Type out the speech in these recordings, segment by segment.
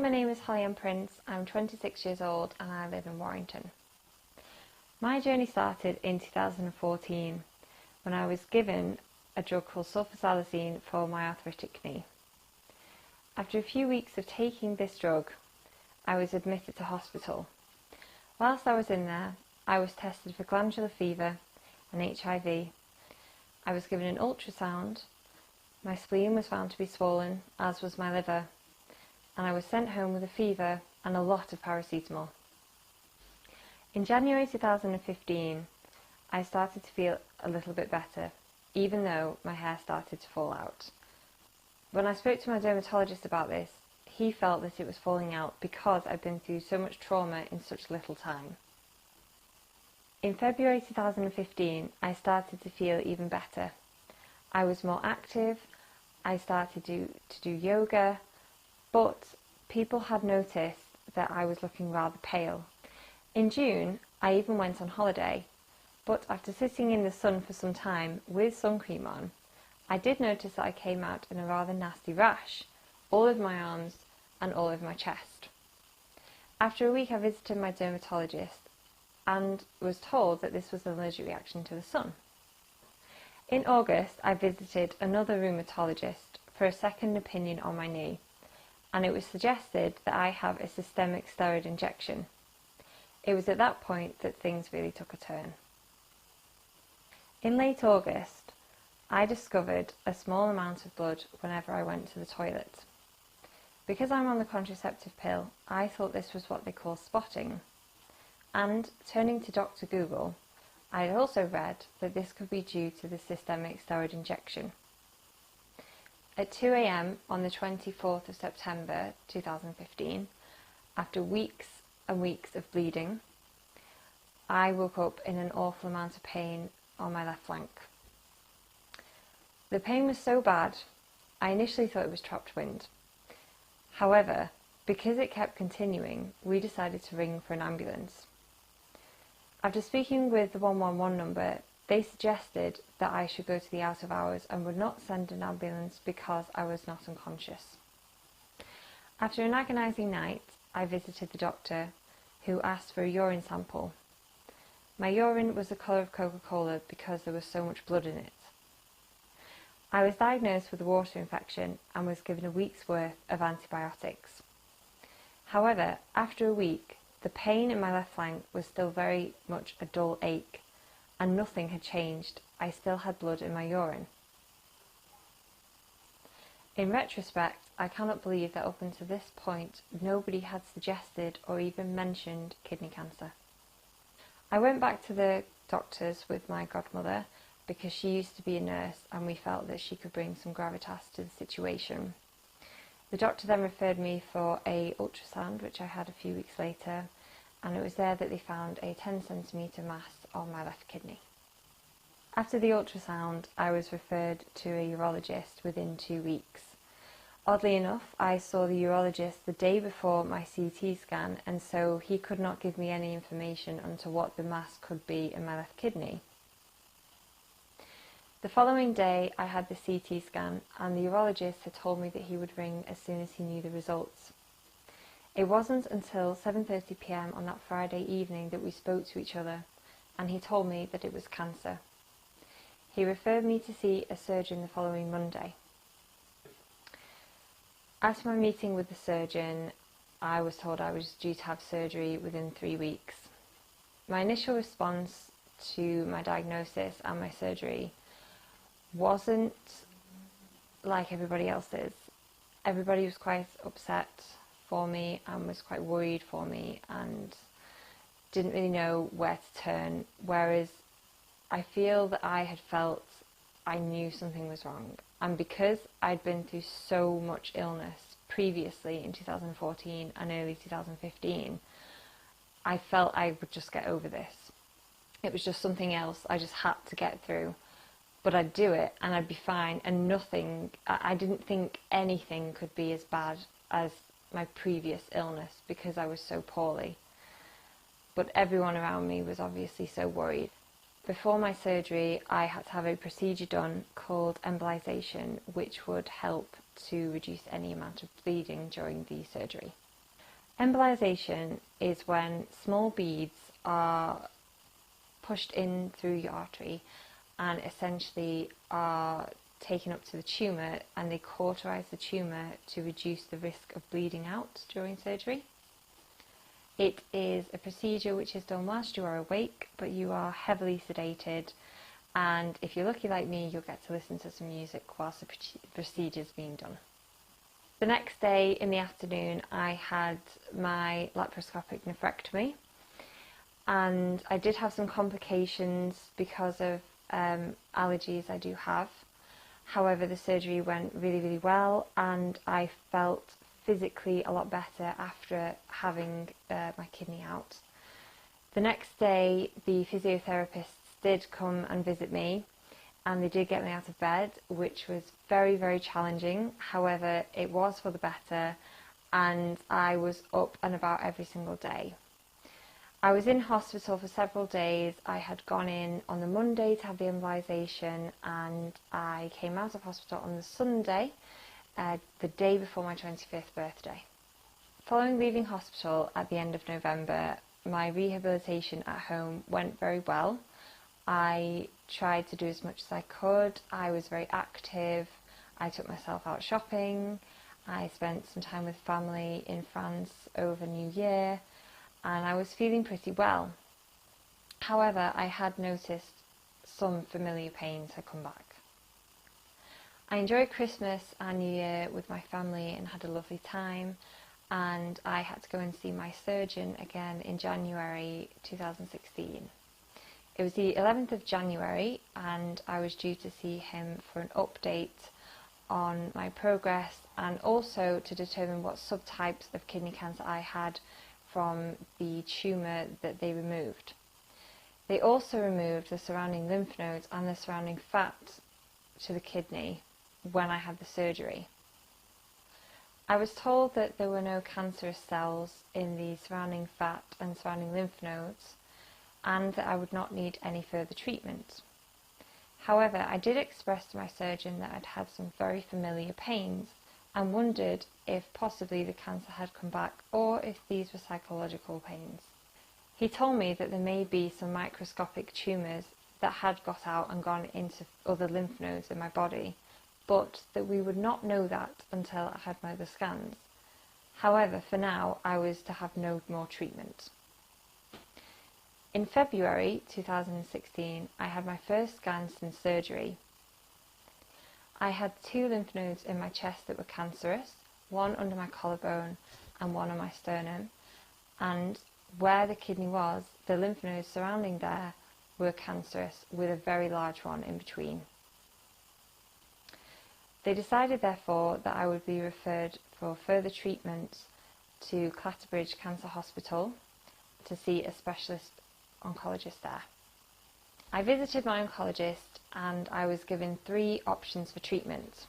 my name is Hollyann Prince, I'm 26 years old and I live in Warrington. My journey started in 2014 when I was given a drug called sulfasalazine for my arthritic knee. After a few weeks of taking this drug, I was admitted to hospital. Whilst I was in there, I was tested for glandular fever and HIV. I was given an ultrasound, my spleen was found to be swollen, as was my liver, and I was sent home with a fever and a lot of paracetamol. In January 2015, I started to feel a little bit better, even though my hair started to fall out. When I spoke to my dermatologist about this, he felt that it was falling out because I'd been through so much trauma in such little time. In February 2015, I started to feel even better. I was more active, I started to do yoga, but people had noticed that I was looking rather pale. In June, I even went on holiday, but after sitting in the sun for some time with sun cream on, I did notice that I came out in a rather nasty rash, all over my arms and all over my chest. After a week, I visited my dermatologist and was told that this was an allergic reaction to the sun. In August, I visited another rheumatologist for a second opinion on my knee, and it was suggested that I have a systemic steroid injection. It was at that point that things really took a turn. In late August, I discovered a small amount of blood whenever I went to the toilet. Because I'm on the contraceptive pill, I thought this was what they call spotting, and turning to Dr. Google, I had also read that this could be due to the systemic steroid injection. At 2 a.m. on the 24th of September 2015, after weeks and weeks of bleeding, I woke up in an awful amount of pain on my left flank. The pain was so bad, I initially thought it was trapped wind. However, because it kept continuing, we decided to ring for an ambulance. After speaking with the 111 number, they suggested that I should go to the out of hours and would not send an ambulance because I was not unconscious. After an agonising night, I visited the doctor, who asked for a urine sample. My urine was the colour of Coca-Cola because there was so much blood in it. I was diagnosed with a water infection and was given a week's worth of antibiotics. However, after a week, the pain in my left flank was still very much a dull ache, and nothing had changed. I still had blood in my urine. In retrospect, I cannot believe that up until this point, nobody had suggested or even mentioned kidney cancer. I went back to the doctors with my godmother because she used to be a nurse and we felt that she could bring some gravitas to the situation. The doctor then referred me for an ultrasound, which I had a few weeks later, and it was there that they found a 10 centimetre mass on my left kidney. After the ultrasound, I was referred to a urologist within 2 weeks. Oddly enough, I saw the urologist the day before my CT scan, and so he could not give me any information onto what the mass could be in my left kidney. The following day, I had the CT scan, and the urologist had told me that he would ring as soon as he knew the results. It wasn't until 7:30 p.m. on that Friday evening that we spoke to each other, and he told me that it was cancer. He referred me to see a surgeon the following Monday. After my meeting with the surgeon, I was told I was due to have surgery within 3 weeks. My initial response to my diagnosis and my surgery wasn't like everybody else's. Everybody was quite upset for me and was quite worried for me and didn't really know where to turn, whereas I feel that I had felt I knew something was wrong. And because I'd been through so much illness previously in 2014 and early 2015, I felt I would just get over this. It was just something else I just had to get through. But I'd do it and I'd be fine, and I didn't think anything could be as bad as my previous illness because I was so poorly. But everyone around me was obviously so worried. Before my surgery, I had to have a procedure done called embolization, which would help to reduce any amount of bleeding during the surgery. Embolization is when small beads are pushed in through your artery and essentially are taken up to the tumour, and they cauterise the tumour to reduce the risk of bleeding out during surgery. It is a procedure which is done whilst you are awake, but you are heavily sedated, and if you're lucky like me, you'll get to listen to some music whilst the procedure is being done. The next day in the afternoon, I had my laparoscopic nephrectomy, and I did have some complications because of allergies I do have. However, the surgery went really, really well, and I felt physically a lot better after having my kidney out. The next day, the physiotherapists did come and visit me, and they did get me out of bed, which was very, very challenging. However, it was for the better, and I was up and about every single day. I was in hospital for several days. I had gone in on the Monday to have the embolisation, and I came out of hospital on the Sunday, the day before my 25th birthday. Following leaving hospital at the end of November, my rehabilitation at home went very well. I tried to do as much as I could. I was very active. I took myself out shopping. I spent some time with family in France over New Year, and I was feeling pretty well. However, I had noticed some familiar pains had come back. I enjoyed Christmas and New Year with my family and had a lovely time, and I had to go and see my surgeon again in January 2016. It was the 11th of January, and I was due to see him for an update on my progress and also to determine what subtypes of kidney cancer I had from the tumour that they removed. They also removed the surrounding lymph nodes and the surrounding fat to the kidney when I had the surgery. I was told that there were no cancerous cells in the surrounding fat and surrounding lymph nodes, and that I would not need any further treatment. However, I did express to my surgeon that I'd had some very familiar pains and wondered if possibly the cancer had come back or if these were psychological pains. He told me that there may be some microscopic tumours that had got out and gone into other lymph nodes in my body, but that we would not know that until I had my other scans. However, for now, I was to have no more treatment. In February 2016, I had my first scan since surgery. I had 2 lymph nodes in my chest that were cancerous, one under my collarbone and one on my sternum, and where the kidney was, the lymph nodes surrounding there were cancerous, with a very large one in between. They decided, therefore, that I would be referred for further treatment to Clatterbridge Cancer Hospital to see a specialist oncologist there. I visited my oncologist and I was given 3 options for treatment: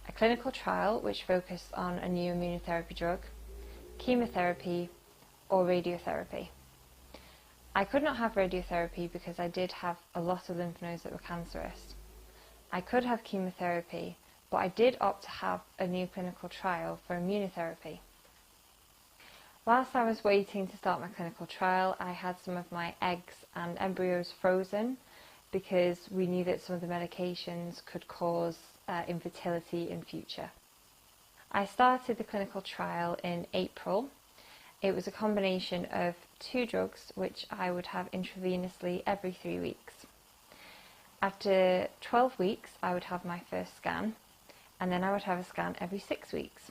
a clinical trial which focused on a new immunotherapy drug, chemotherapy, or radiotherapy. I could not have radiotherapy because I did have a lot of lymph nodes that were cancerous. I could have chemotherapy, but I did opt to have a new clinical trial for immunotherapy. Whilst I was waiting to start my clinical trial, I had some of my eggs and embryos frozen because we knew that some of the medications could cause infertility in future. I started the clinical trial in April. It was a combination of 2 drugs which I would have intravenously every 3 weeks. After 12 weeks, I would have my first scan, and then I would have a scan every 6 weeks.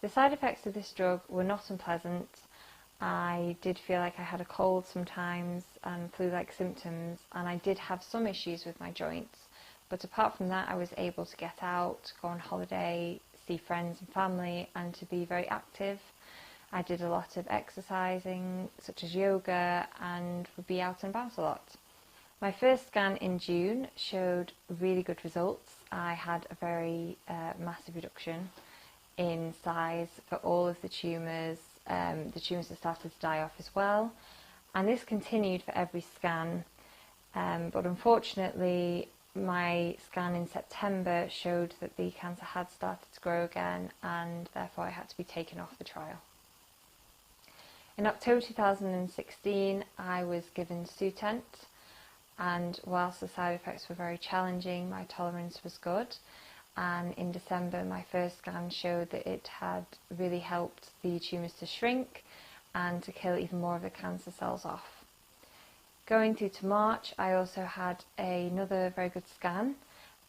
The side effects of this drug were not unpleasant. I did feel like I had a cold sometimes and flu-like symptoms, and I did have some issues with my joints. But apart from that, I was able to get out, go on holiday, see friends and family, and to be very active. I did a lot of exercising, such as yoga, and would be out and about a lot. My first scan in June showed really good results. I had a very massive reduction in size for all of the tumours. The tumours had started to die off as well, and this continued for every scan, but unfortunately my scan in September showed that the cancer had started to grow again, and therefore I had to be taken off the trial. In October 2016 I was given Sutent, and whilst the side effects were very challenging, my tolerance was good, and in December my first scan showed that it had really helped the tumours to shrink and to kill even more of the cancer cells off. Going through to March, I also had another very good scan,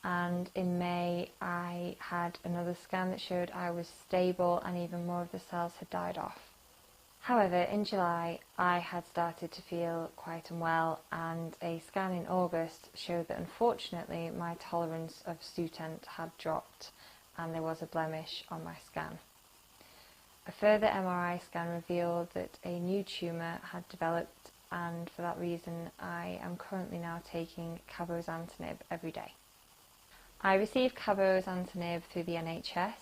and in May I had another scan that showed I was stable and even more of the cells had died off. However, in July I had started to feel quite unwell, and a scan in August showed that unfortunately my tolerance of Sutent had dropped and there was a blemish on my scan. A further MRI scan revealed that a new tumour had developed, and for that reason I am currently now taking cabozantinib every day. I received cabozantinib through the NHS.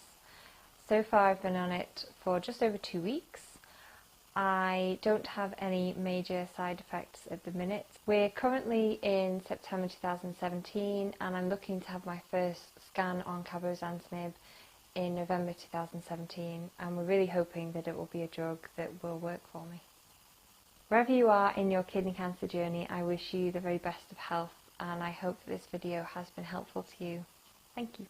So far I've been on it for just over 2 weeks. I don't have any major side effects at the minute. We're currently in September 2017 and I'm looking to have my first scan on cabozantinib in November 2017, and we're really hoping that it will be a drug that will work for me. Wherever you are in your kidney cancer journey, I wish you the very best of health, and I hope that this video has been helpful to you. Thank you.